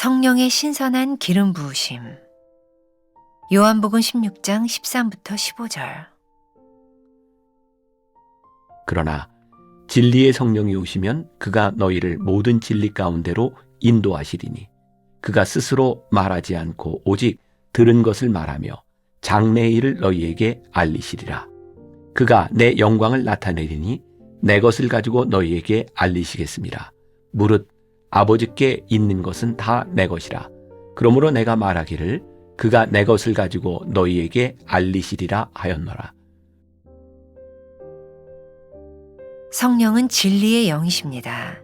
성령의 신선한 기름 부으심. 요한복음 16장 13부터 15절. 그러나 진리의 성령이 오시면 그가 너희를 모든 진리 가운데로 인도하시리니 그가 스스로 말하지 않고 오직 들은 것을 말하며 장래의 일을 너희에게 알리시리라. 그가 내 영광을 나타내리니 내 것을 가지고 너희에게 알리시겠습니다. 무릇 아버지께 있는 것은 다 내 것이라. 그러므로 내가 말하기를 그가 내 것을 가지고 너희에게 알리시리라 하였노라. 성령은 진리의 영이십니다.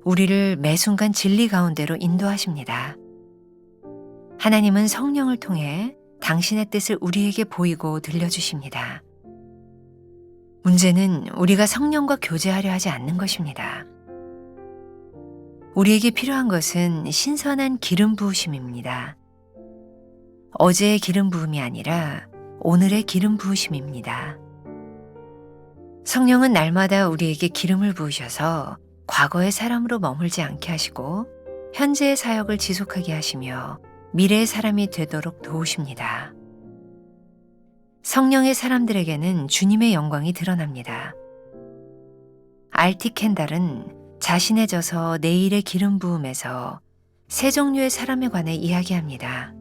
우리를 매 순간 진리 가운데로 인도하십니다. 하나님은 성령을 통해 당신의 뜻을 우리에게 보이고 들려주십니다. 문제는 우리가 성령과 교제하려 하지 않는 것입니다. 우리에게 필요한 것은 신선한 기름 부으심입니다. 어제의 기름 부음이 아니라 오늘의 기름 부으심입니다. 성령은 날마다 우리에게 기름을 부으셔서 과거의 사람으로 머물지 않게 하시고 현재의 사역을 지속하게 하시며 미래의 사람이 되도록 도우십니다. 성령의 사람들에게는 주님의 영광이 드러납니다. 알티 켄달은 자신의 저서 내일의 기름 부음에서 세 종류의 사람에 관해 이야기합니다.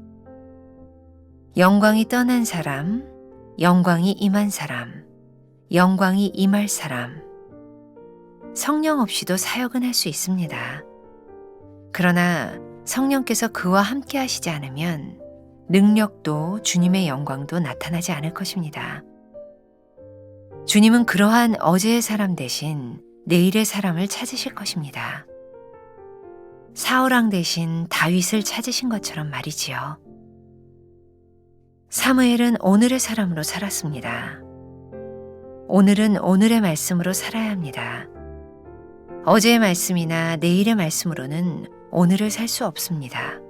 영광이 떠난 사람, 영광이 임한 사람, 영광이 임할 사람. 성령 없이도 사역은 할 수 있습니다. 그러나 성령께서 그와 함께 하시지 않으면 능력도 주님의 영광도 나타나지 않을 것입니다. 주님은 그러한 어제의 사람 대신 내일의 사람을 찾으실 것입니다. 사울왕 대신 다윗을 찾으신 것처럼 말이지요. 사무엘은 오늘의 사람으로 살았습니다. 오늘은 오늘의 말씀으로 살아야 합니다. 어제의 말씀이나 내일의 말씀으로는 오늘을 살 수 없습니다.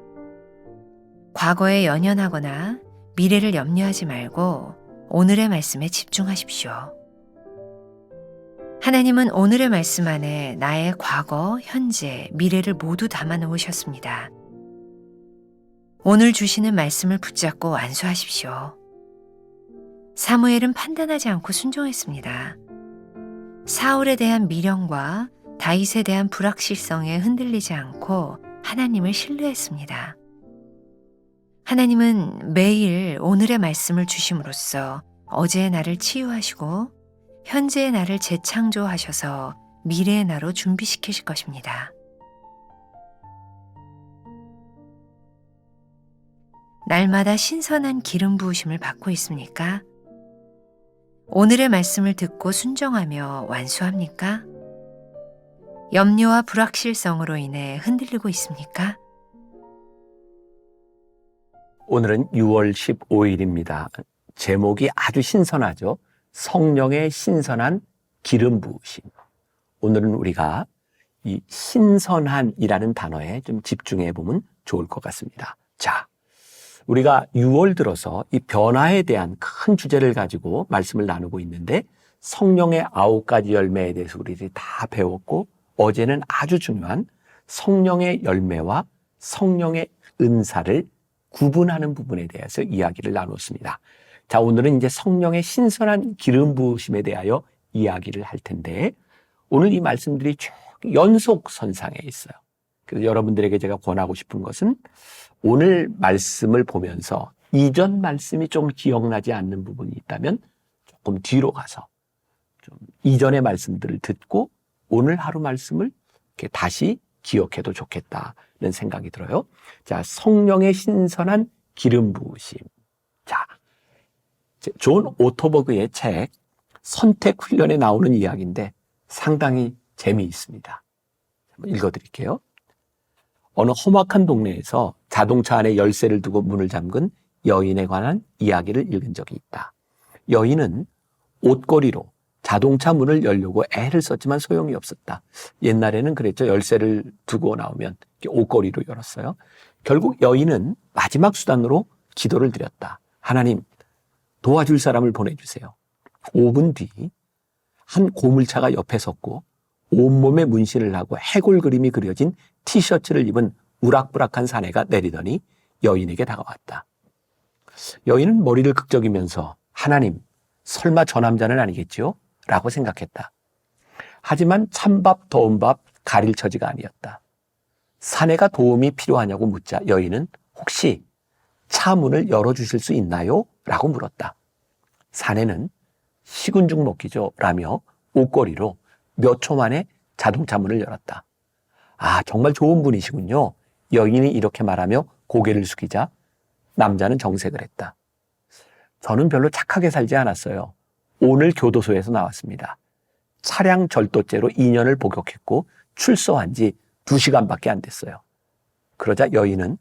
과거에 연연하거나 미래를 염려하지 말고 오늘의 말씀에 집중하십시오. 하나님은 오늘의 말씀 안에 나의 과거, 현재, 미래를 모두 담아 놓으셨습니다. 오늘 주시는 말씀을 붙잡고 완수하십시오. 사무엘은 판단하지 않고 순종했습니다. 사울에 대한 미련과 다윗에 대한 불확실성에 흔들리지 않고 하나님을 신뢰했습니다. 하나님은 매일 오늘의 말씀을 주심으로써 어제의 나를 치유하시고 현재의 나를 재창조하셔서 미래의 나로 준비시키실 것입니다. 날마다 신선한 기름 부으심을 받고 있습니까? 오늘의 말씀을 듣고 순종하며 완수합니까? 염려와 불확실성으로 인해 흔들리고 있습니까? 오늘은 6월 15일입니다. 제목이 아주 신선하죠. 성령의 신선한 기름 부으심. 오늘은 우리가 이 신선한이라는 단어에 좀 집중해 보면 좋을 것 같습니다. 자, 우리가 6월 들어서 이 변화에 대한 큰 주제를 가지고 말씀을 나누고 있는데 성령의 9가지 열매에 대해서 우리들이 다 배웠고 어제는 아주 중요한 성령의 열매와 성령의 은사를 구분하는 부분에 대해서 이야기를 나눴습니다. 자, 오늘은 이제 성령의 신선한 기름 부으심에 대하여 이야기를 할 텐데 오늘 이 말씀들이 쭉 연속선상에 있어요. 그래서 여러분들에게 제가 권하고 싶은 것은 오늘 말씀을 보면서 이전 말씀이 좀 기억나지 않는 부분이 있다면 조금 뒤로 가서 좀 이전의 말씀들을 듣고 오늘 하루 말씀을 이렇게 다시 기억해도 좋겠다는 생각이 들어요. 자, 성령의 신선한 기름 부으심. 자, 존 오토버그의 책 선택 훈련에 나오는 이야기인데 상당히 재미있습니다. 한번 읽어드릴게요. 어느 험악한 동네에서 자동차 안에 열쇠를 두고 문을 잠근 여인에 관한 이야기를 읽은 적이 있다. 여인은 옷걸이로 자동차 문을 열려고 애를 썼지만 소용이 없었다. 옛날에는 그랬죠. 열쇠를 두고 나오면 옷걸이로 열었어요. 결국 여인은 마지막 수단으로 기도를 드렸다. 하나님, 도와줄 사람을 보내주세요. 5분 뒤 한 고물차가 옆에 섰고 온몸에 문신을 하고 해골 그림이 그려진 티셔츠를 입은 우락부락한 사내가 내리더니 여인에게 다가왔다. 여인은 머리를 극적이면서 하나님, 설마 저 남자는 아니겠지요? 라고 생각했다. 하지만 찬밥 더운 밥 가릴 처지가 아니었다. 사내가 도움이 필요하냐고 묻자 여인은 혹시 차 문을 열어주실 수 있나요? 라고 물었다. 사내는 식은 죽 먹기죠 라며 옷걸이로 몇 초 만에 자동차 문을 열었다. 아, 정말 좋은 분이시군요. 여인이 이렇게 말하며 고개를 숙이자 남자는 정색을 했다. 저는 별로 착하게 살지 않았어요. 오늘 교도소에서 나왔습니다. 차량 절도죄로 2년을 복역했고 출소한 지 2시간밖에 안 됐어요. 그러자 여인은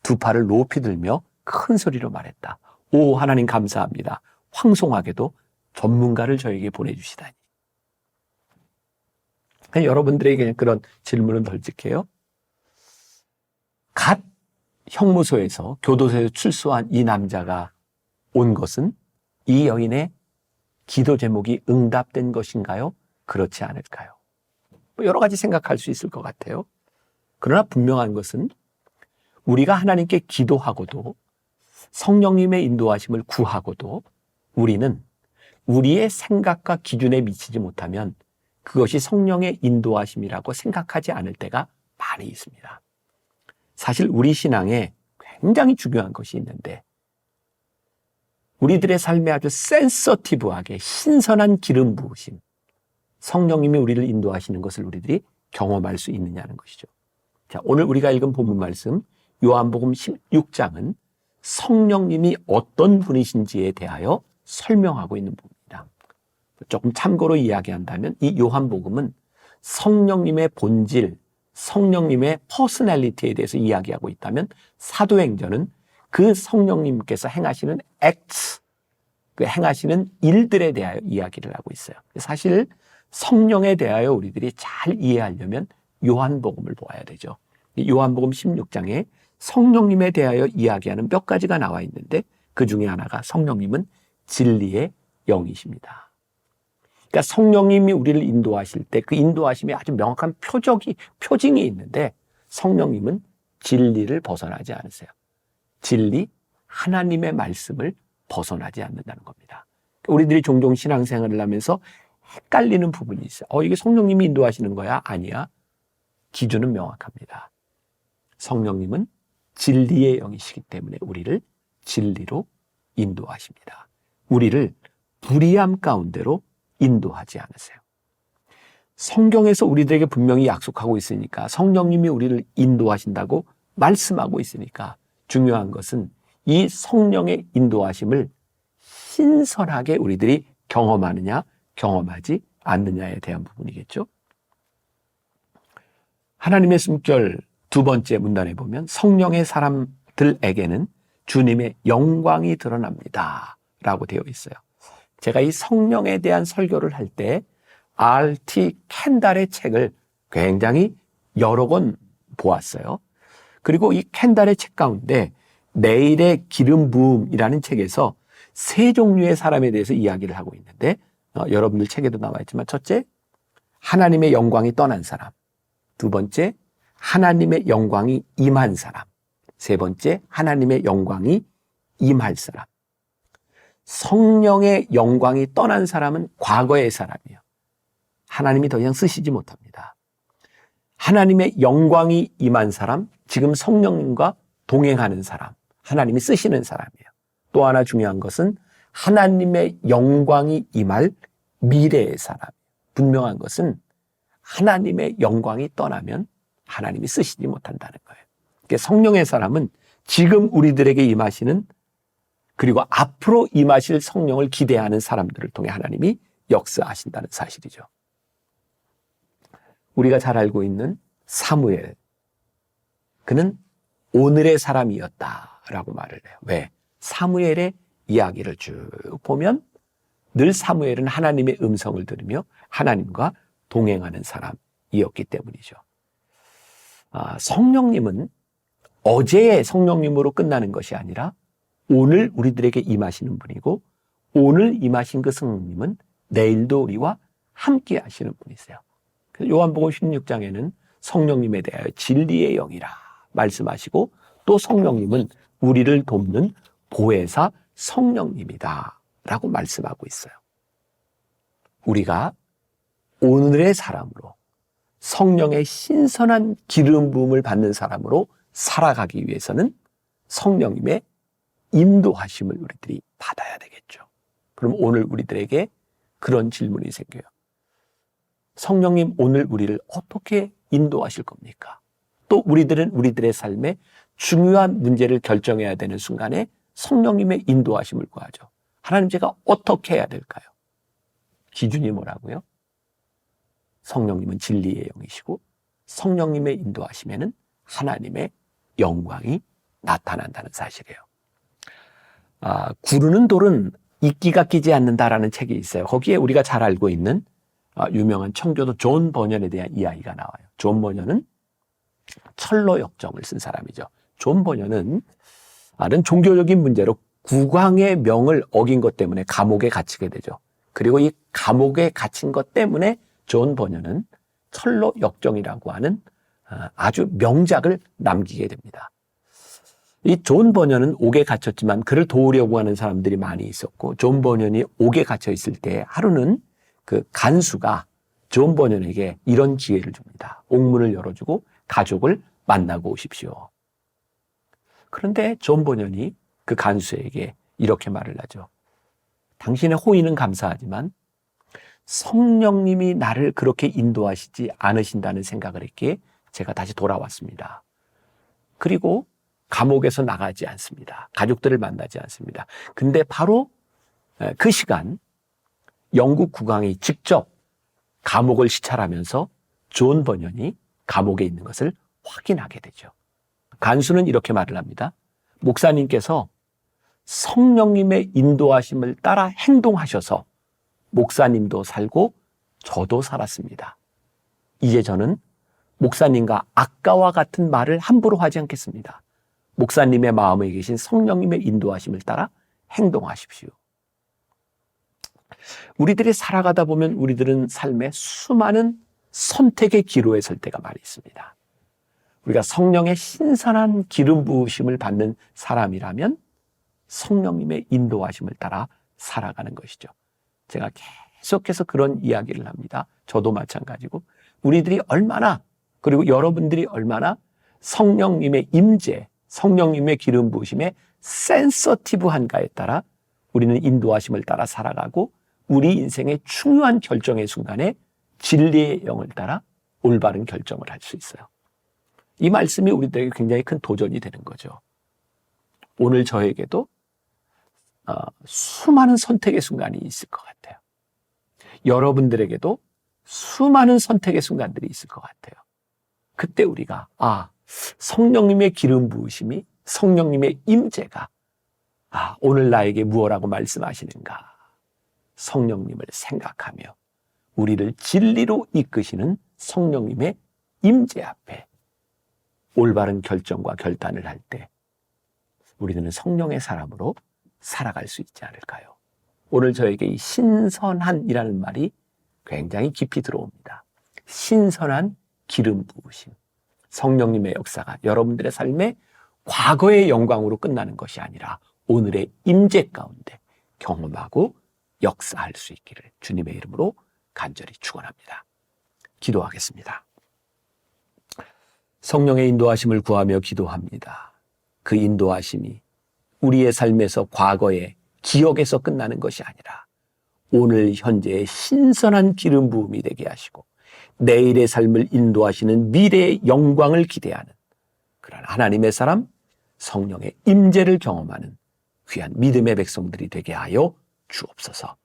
두 팔을 높이 들며 큰 소리로 말했다. 오, 하나님 감사합니다. 황송하게도 전문가를 저에게 보내주시다니. 여러분들에게 그런 질문은 덜찍해요. 갓 형무소에서 교도소에서 출소한 이 남자가 온 것은 이 여인의 기도 제목이 응답된 것인가요? 그렇지 않을까요? 여러 가지 생각할 수 있을 것 같아요. 그러나 분명한 것은 우리가 하나님께 기도하고도 성령님의 인도하심을 구하고도 우리는 우리의 생각과 기준에 미치지 못하면 그것이 성령의 인도하심이라고 생각하지 않을 때가 많이 있습니다. 사실 우리 신앙에 굉장히 중요한 것이 있는데 우리들의 삶에 아주 센서티브하게 신선한 기름 부으심, 성령님이 우리를 인도하시는 것을 우리들이 경험할 수 있느냐는 것이죠. 자, 오늘 우리가 읽은 본문 말씀 요한복음 16장은 성령님이 어떤 분이신지에 대하여 설명하고 있는 부분입니다. 조금 참고로 이야기한다면 이 요한복음은 성령님의 본질, 성령님의 퍼스널리티에 대해서 이야기하고 있다면 사도행전은 그 성령님께서 행하시는 acts, 그 행하시는 일들에 대하여 이야기를 하고 있어요. 사실 성령에 대하여 우리들이 잘 이해하려면 요한복음을 보아야 되죠. 요한복음 16장에 성령님에 대하여 이야기하는 몇 가지가 나와 있는데 그 중에 하나가 성령님은 진리의 영이십니다. 그러니까 성령님이 우리를 인도하실 때 그 인도하심에 아주 명확한 표징이 있는데 성령님은 진리를 벗어나지 않으세요. 진리, 하나님의 말씀을 벗어나지 않는다는 겁니다. 우리들이 종종 신앙생활을 하면서 헷갈리는 부분이 있어요. 이게 성령님이 인도하시는 거야? 아니야. 기준은 명확합니다. 성령님은 진리의 영이시기 때문에 우리를 진리로 인도하십니다. 우리를 불의함 가운데로 인도하지 않으세요. 성경에서 우리들에게 분명히 약속하고 있으니까 성령님이 우리를 인도하신다고 말씀하고 있으니까 중요한 것은 이 성령의 인도하심을 신선하게 우리들이 경험하느냐 경험하지 않느냐에 대한 부분이겠죠. 하나님의 숨결 두 번째 문단에 보면 성령의 사람들에게는 주님의 영광이 드러납니다 라고 되어 있어요. 제가 이 성령에 대한 설교를 할 때 R.T. 켄달의 책을 굉장히 여러 권 보았어요. 그리고 이 켄달의 책 가운데 내일의 기름 부음이라는 책에서 세 종류의 사람에 대해서 이야기를 하고 있는데 여러분들 책에도 나와 있지만 첫째, 하나님의 영광이 떠난 사람. 두 번째, 하나님의 영광이 임한 사람. 세 번째, 하나님의 영광이 임할 사람. 성령의 영광이 떠난 사람은 과거의 사람이에요. 하나님이 더 이상 쓰시지 못합니다. 하나님의 영광이 임한 사람, 지금 성령님과 동행하는 사람, 하나님이 쓰시는 사람이에요. 또 하나 중요한 것은 하나님의 영광이 임할 미래의 사람. 분명한 것은 하나님의 영광이 떠나면 하나님이 쓰시지 못한다는 거예요. 그러니까 성령의 사람은 지금 우리들에게 임하시는 그리고 앞으로 임하실 성령을 기대하는 사람들을 통해 하나님이 역사하신다는 사실이죠. 우리가 잘 알고 있는 사무엘, 그는 오늘의 사람이었다라고 말을 해요. 왜? 사무엘의 이야기를 쭉 보면 늘 사무엘은 하나님의 음성을 들으며 하나님과 동행하는 사람이었기 때문이죠. 성령님은 어제의 성령님으로 끝나는 것이 아니라 오늘 우리들에게 임하시는 분이고 오늘 임하신 그 성령님은 내일도 우리와 함께 하시는 분이세요. 그래서 요한복음 16장에는 성령님에 대하여 진리의 영이라 말씀하시고 또 성령님은 우리를 돕는 보혜사 성령님이다 라고 말씀하고 있어요. 우리가 오늘의 사람으로 성령의 신선한 기름 부음을 받는 사람으로 살아가기 위해서는 성령님의 인도하심을 우리들이 받아야 되겠죠. 그럼 오늘 우리들에게 그런 질문이 생겨요. 성령님, 오늘 우리를 어떻게 인도하실 겁니까? 또 우리들은 우리들의 삶에 중요한 문제를 결정해야 되는 순간에 성령님의 인도하심을 구하죠. 하나님, 제가 어떻게 해야 될까요? 기준이 뭐라고요? 성령님은 진리의 영이시고 성령님의 인도하심에는 하나님의 영광이 나타난다는 사실이에요. 구르는 돌은 이끼가 끼지 않는다라는 책이 있어요. 거기에 우리가 잘 알고 있는 유명한 청교도 존 버년에 대한 이야기가 나와요. 존 버년은 철로 역정을 쓴 사람이죠. 존 버년은 다른 종교적인 문제로 국왕의 명을 어긴 것 때문에 감옥에 갇히게 되죠. 그리고 이 감옥에 갇힌 것 때문에 존 버년은 철로 역정이라고 하는 아주 명작을 남기게 됩니다. 이 존 버년은 옥에 갇혔지만 그를 도우려고 하는 사람들이 많이 있었고, 존 버년이 옥에 갇혀 있을 때 하루는 그 간수가 존 버년에게 이런 기회를 줍니다. 옥문을 열어주고 가족을 만나고 오십시오. 그런데 존 버년이 그 간수에게 이렇게 말을 하죠. 당신의 호의는 감사하지만 성령님이 나를 그렇게 인도하시지 않으신다는 생각을 했기에 제가 다시 돌아왔습니다. 그리고 감옥에서 나가지 않습니다. 가족들을 만나지 않습니다. 근데 바로 그 시간 영국 국왕이 직접 감옥을 시찰하면서 존 버년이 감옥에 있는 것을 확인하게 되죠. 간수는 이렇게 말을 합니다. 목사님께서 성령님의 인도하심을 따라 행동하셔서 목사님도 살고 저도 살았습니다. 이제 저는 목사님과 아까와 같은 말을 함부로 하지 않겠습니다. 목사님의 마음에 계신 성령님의 인도하심을 따라 행동하십시오. 우리들이 살아가다 보면 우리들은 삶에 수많은 선택의 기로에 설 때가 많이 있습니다. 우리가 성령의 신선한 기름 부으심을 받는 사람이라면 성령님의 인도하심을 따라 살아가는 것이죠. 제가 계속해서 그런 이야기를 합니다. 저도 마찬가지고 우리들이 얼마나, 그리고 여러분들이 얼마나 성령님의 임재, 성령님의 기름 부으심에 센서티브한가에 따라 우리는 인도하심을 따라 살아가고 우리 인생의 중요한 결정의 순간에 진리의 영을 따라 올바른 결정을 할 수 있어요. 이 말씀이 우리들에게 굉장히 큰 도전이 되는 거죠. 오늘 저에게도 수많은 선택의 순간이 있을 것 같아요. 여러분들에게도 수많은 선택의 순간들이 있을 것 같아요. 그때 우리가 성령님의 기름 부으심이, 성령님의 임재가 오늘 나에게 무엇라고 말씀하시는가, 성령님을 생각하며 우리를 진리로 이끄시는 성령님의 임재 앞에 올바른 결정과 결단을 할 때 우리는 성령의 사람으로 살아갈 수 있지 않을까요? 오늘 저에게 이 신선한이라는 말이 굉장히 깊이 들어옵니다. 신선한 기름 부으심. 성령님의 역사가 여러분들의 삶에 과거의 영광으로 끝나는 것이 아니라 오늘의 임재 가운데 경험하고 역사할 수 있기를 주님의 이름으로 간절히 축원합니다. 기도하겠습니다. 성령의 인도하심을 구하며 기도합니다. 그 인도하심이 우리의 삶에서 과거의 기억에서 끝나는 것이 아니라 오늘 현재의 신선한 기름 부음이 되게 하시고 내일의 삶을 인도하시는 미래의 영광을 기대하는 그런 하나님의 사람, 성령의 임재를 경험하는 귀한 믿음의 백성들이 되게 하여 주옵소서.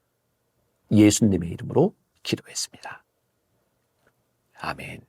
예수님의 이름으로 기도했습니다. 아멘.